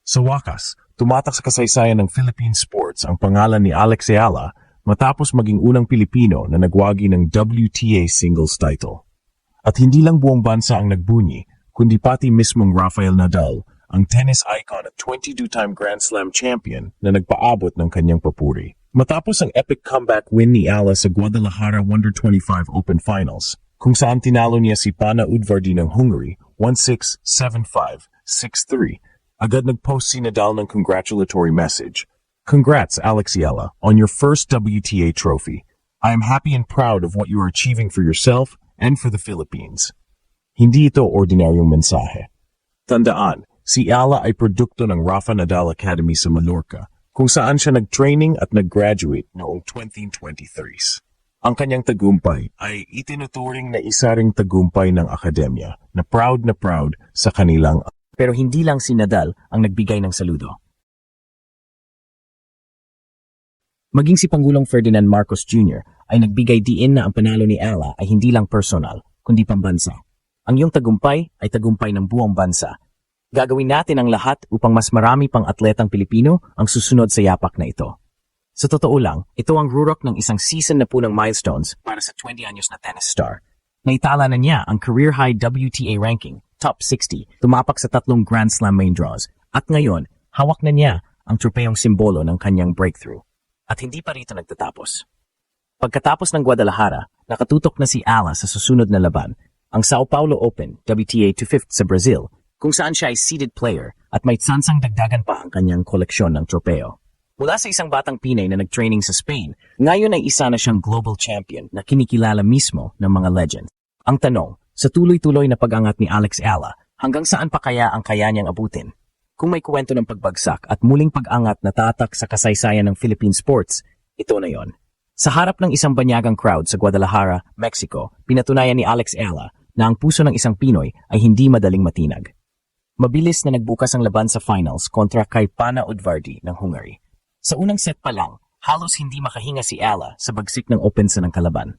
Sa wakas, tumatak sa kasaysayan ng Philippine sports ang pangalan ni Alex Ayala matapos maging unang Pilipino na nagwagi ng WTA singles title. At hindi lang buong bansa ang nagbunyi, kundi pati mismong Rafael Nadal, ang tennis icon at 22-time Grand Slam champion na nagpaabot ng kanyang papuri. Matapos ang epic comeback win ni Ayala sa Guadalajara Wonder 25 Open Finals, kung saan tinalo niya si Pana Udvardy ng Hungary 1-6, 7-5, 6-3, agad nag-post si Nadal ng congratulatory message. Congrats, Alex Ayala, on your first WTA trophy. I am happy and proud of what you are achieving for yourself and for the Philippines. Hindi ito ordinaryong mensahe. Tandaan, si Ayala ay produkto ng Rafa Nadal Academy sa Mallorca, kung saan siya nag-training at nag-graduate noong 2023. Ang kanyang tagumpay ay itinuturing na isa ring tagumpay ng akademya na proud sa kanilang. Pero hindi lang si Nadal ang nagbigay ng saludo. Maging si Pangulong Ferdinand Marcos Jr. ay nagbigay diin na ang panalo ni Ayala ay hindi lang personal, kundi pambansa. Ang iyong tagumpay ay tagumpay ng buong bansa. Gagawin natin ang lahat upang mas marami pang atletang Pilipino ang susunod sa yapak na ito. Sa totoo lang, ito ang rurok ng isang season na punong milestones para sa 20 anyos na tennis star. Naitala na niya ang career-high WTA ranking, top 60, tumapak sa 3 Grand Slam main draws, at ngayon, hawak na niya ang tropeyong simbolo ng kanyang breakthrough. At hindi pa rito nagtatapos. Pagkatapos ng Guadalajara, nakatutok na si Ayala sa susunod na laban, ang Sao Paulo Open, WTA 250 sa Brazil, kung saan siya ay seeded player at may tsansang dagdagan pa ang kanyang koleksyon ng tropeo. Mula sa isang batang Pinay na nag-training sa Spain, ngayon ay isa na siyang global champion na kinikilala mismo ng mga legends. Ang tanong, sa tuloy-tuloy na pag-angat ni Alex Ayala, hanggang saan pa kaya ang kaya niyang abutin? Kung may kwento ng pagbagsak at muling pag-angat na tatak sa kasaysayan ng Philippine sports, ito na yon. Sa harap ng isang banyagang crowd sa Guadalajara, Mexico, pinatunayan ni Alex Ayala na ang puso ng isang Pinoy ay hindi madaling matinag. Mabilis na nagbukas ang laban sa finals kontra kay Pana Udvardy ng Hungary. Sa unang set pa lang, halos hindi makahinga si Ayala sa bagsik ng opensa ng kalaban.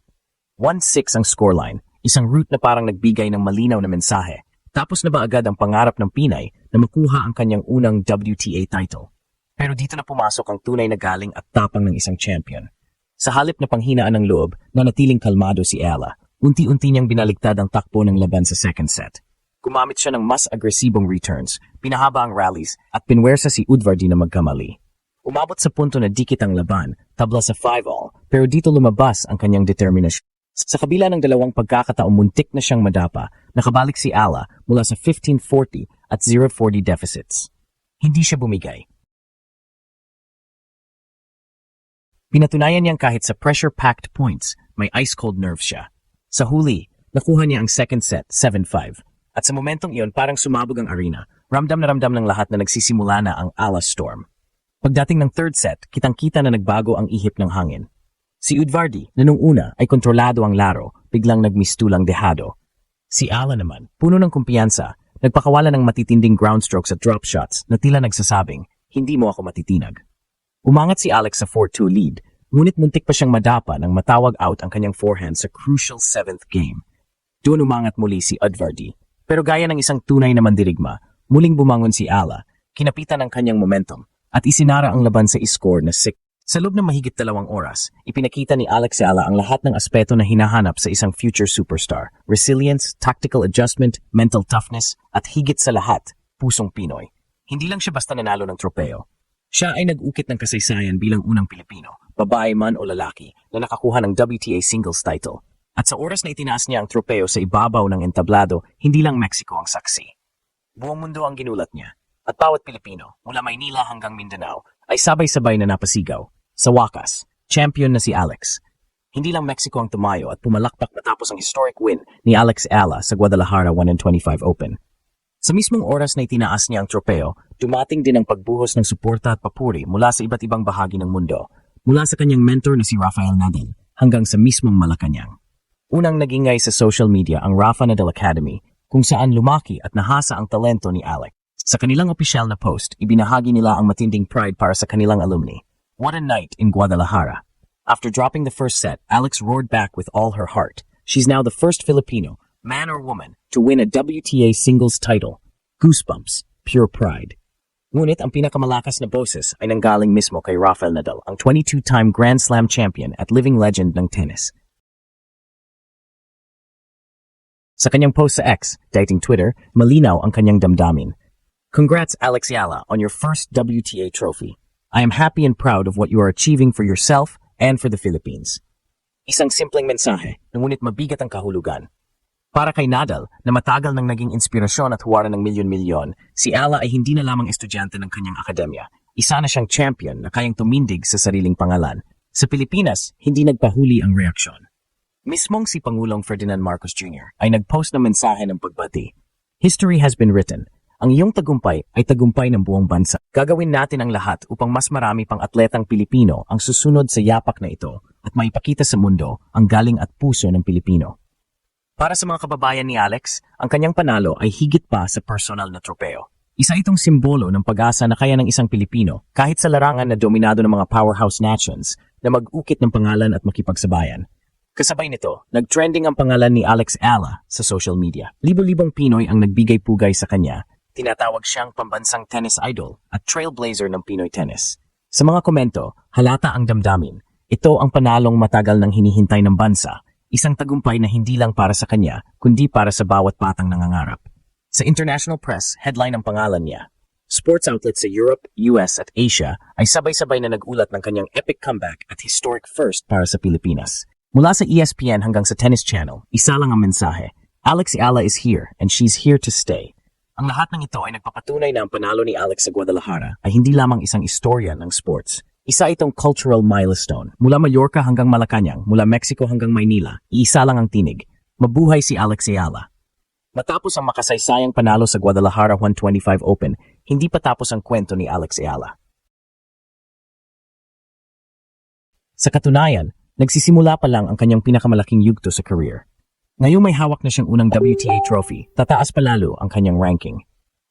1-6 ang scoreline, isang route na parang nagbigay ng malinaw na mensahe. Tapos na ba agad ang pangarap ng Pinay na makuha ang kanyang unang WTA title? Pero dito na pumasok ang tunay na galing at tapang ng isang champion. Sa halip na panghinaan ng loob na natiling kalmado si Ayala, unti-unti niyang binaligtad ang takbo ng laban sa second set. Gumamit siya ng mas agresibong returns, pinahaba ang rallies at pinwersa si Udvardy na magkamali. Umabot sa punto na dikit ang laban, tabla sa 5-all, pero dito lumabas ang kanyang determinasyon. Sa kabila ng dalawang pagkakataong muntik na siyang madapa, nakabalik si Ayala mula sa 15-40 at 0-40 deficits. Hindi siya bumigay. Pinatunayan niyang kahit sa pressure-packed points, may ice-cold nerve siya. Sa huli, nakuha niya ang second set, 7-5. At sa momentong iyon, parang sumabog ang arena. Ramdam na ramdam ng lahat na nagsisimula na ang Ayala storm. Pagdating ng third set, kitang-kita na nagbago ang ihip ng hangin. Si Udvardy, na nung una ay kontrolado ang laro, biglang nagmistulang dehado. Si Ayala naman, puno ng kumpiyansa, nagpakawala ng matitinding ground strokes at drop shots na tila nagsasabing, hindi mo ako matitinag. Umangat si Alex sa 4-2 lead, ngunit muntik pa siyang madapa nang matawag out ang kanyang forehand sa crucial 7th game. Doon umangat muli si Udvardy. Pero gaya ng isang tunay na mandirigma, muling bumangon si Ayala, kinapitan ang kanyang momentum, at isinara ang laban sa score na 6. Sa loob ng mahigit 2 oras, ipinakita ni Alex Ayala ang lahat ng aspeto na hinahanap sa isang future superstar. Resilience, tactical adjustment, mental toughness, at higit sa lahat, pusong Pinoy. Hindi lang siya basta nanalo ng tropeo. Siya ay nag-ukit ng kasaysayan bilang unang Pilipino, babae man o lalaki, na nakakuha ng WTA singles title. At sa oras na itinaas niya ang tropeo sa ibabaw ng entablado, hindi lang Mexico ang saksi. Buong mundo ang ginulat niya, at bawat Pilipino, mula Maynila hanggang Mindanao, ay sabay-sabay na napasigaw. Sa wakas, champion na si Alex. Hindi lang Mexico ang tumayo at pumalakpak matapos ang historic win ni Alex Ayala sa Guadalajara 125 Open. Sa mismong oras na itinaas niya ang tropeo, dumating din ang pagbuhos ng suporta at papuri mula sa iba't ibang bahagi ng mundo, mula sa kanyang mentor na si Rafael Nadal hanggang sa mismong Malacanang. Unang nagingay sa social media ang Rafa Nadal Academy, kung saan lumaki at nahasa ang talento ni Alex. Sa kanilang opisyal na post, ibinahagi nila ang matinding pride para sa kanilang alumni. What a night in Guadalajara. After dropping the first set, Alex roared back with all her heart. She's now the first Filipino, man or woman, to win a WTA singles title. Goosebumps, pure pride. Ngunit ang pinakamalakas na boses ay nanggaling mismo kay Rafael Nadal, ang 22-time Grand Slam champion at living legend ng tennis. Sa kanyang post sa X, dating Twitter, malinaw ang kanyang damdamin. Congrats, Alex Ayala, on your first WTA trophy. I am happy and proud of what you are achieving for yourself and for the Philippines. Isang simpleng mensahe, ngunit mabigat ang kahulugan. Para kay Nadal, na matagal nang naging inspirasyon at huwaran ng milyon-milyon, si Ayala ay hindi na lamang estudyante ng kanyang akademya. Isa na siyang champion na kayang tumindig sa sariling pangalan. Sa Pilipinas, hindi nagpahuli ang reaksyon. Mismong si Pangulong Ferdinand Marcos Jr. ay nagpost ng mensahe ng pagbati. History has been written. Ang iyong tagumpay ay tagumpay ng buong bansa. Gagawin natin ang lahat upang mas marami pang atletang Pilipino ang susunod sa yapak na ito at maipakita sa mundo ang galing at puso ng Pilipino. Para sa mga kababayan ni Alex, ang kanyang panalo ay higit pa sa personal na tropeo. Isa itong simbolo ng pag-asa na kaya ng isang Pilipino kahit sa larangan na dominado ng mga powerhouse nations na mag-ukit ng pangalan at makipagsabayan. Kasabay nito, nag-trending ang pangalan ni Alex Ayala sa social media. Libo-libong Pinoy ang nagbigay pugay sa kanya. Tinatawag siyang pambansang tennis idol at trailblazer ng Pinoy tennis. Sa mga komento, halata ang damdamin. Ito ang panalong matagal nang hinihintay ng bansa. Isang tagumpay na hindi lang para sa kanya, kundi para sa bawat batang nangangarap. Sa international press, headline ang pangalan niya. Sports outlets sa Europe, US at Asia ay sabay-sabay na nagulat ng kanyang epic comeback at historic first para sa Pilipinas. Mula sa ESPN hanggang sa Tennis Channel, isa lang ang mensahe. Alex Ayala is here and she's here to stay. Ang lahat ng ito ay nagpapatunay na ang panalo ni Alex sa Guadalajara ay hindi lamang isang istorya ng sports. Isa itong cultural milestone. Mula Mallorca hanggang Malacanang, mula Mexico hanggang Maynila, iisa lang ang tinig. Mabuhay si Alex Ayala. Matapos ang makasaysayang panalo sa Guadalajara 125 Open, hindi pa tapos ang kwento ni Alex Ayala. Sa katunayan, nagsisimula pa lang ang kanyang pinakamalaking yugto sa career. Ngayong may hawak na siyang unang WTA trophy, tataas pa lalo ang kanyang ranking.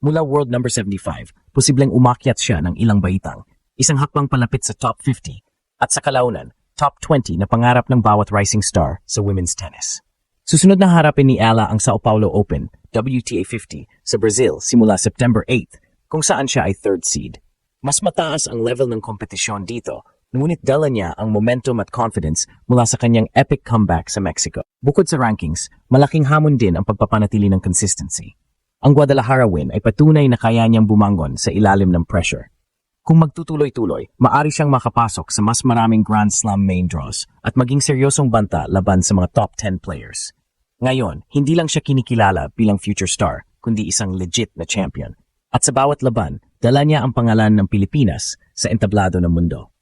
Mula world number 75, posibleng umakyat siya ng ilang baitang. Isang hakbang palapit sa top 50 at sa kalaunan, top 20 na pangarap ng bawat rising star sa women's tennis. Susunod na harapin ni Ayala ang Sao Paulo Open, WTA 50, sa Brazil simula September 8, kung saan siya ay third seed. Mas mataas ang level ng kompetisyon dito, ngunit dala niya ang momentum at confidence mula sa kanyang epic comeback sa Mexico. Bukod sa rankings, malaking hamon din ang pagpapanatili ng consistency. Ang Guadalajara win ay patunay na kaya niyang bumangon sa ilalim ng pressure. Kung magtutuloy-tuloy, maari siyang makapasok sa mas maraming Grand Slam main draws at maging seryosong banta laban sa mga top 10 players. Ngayon, hindi lang siya kinikilala bilang future star, kundi isang legit na champion. At sa bawat laban, dala niya ang pangalan ng Pilipinas sa entablado ng mundo.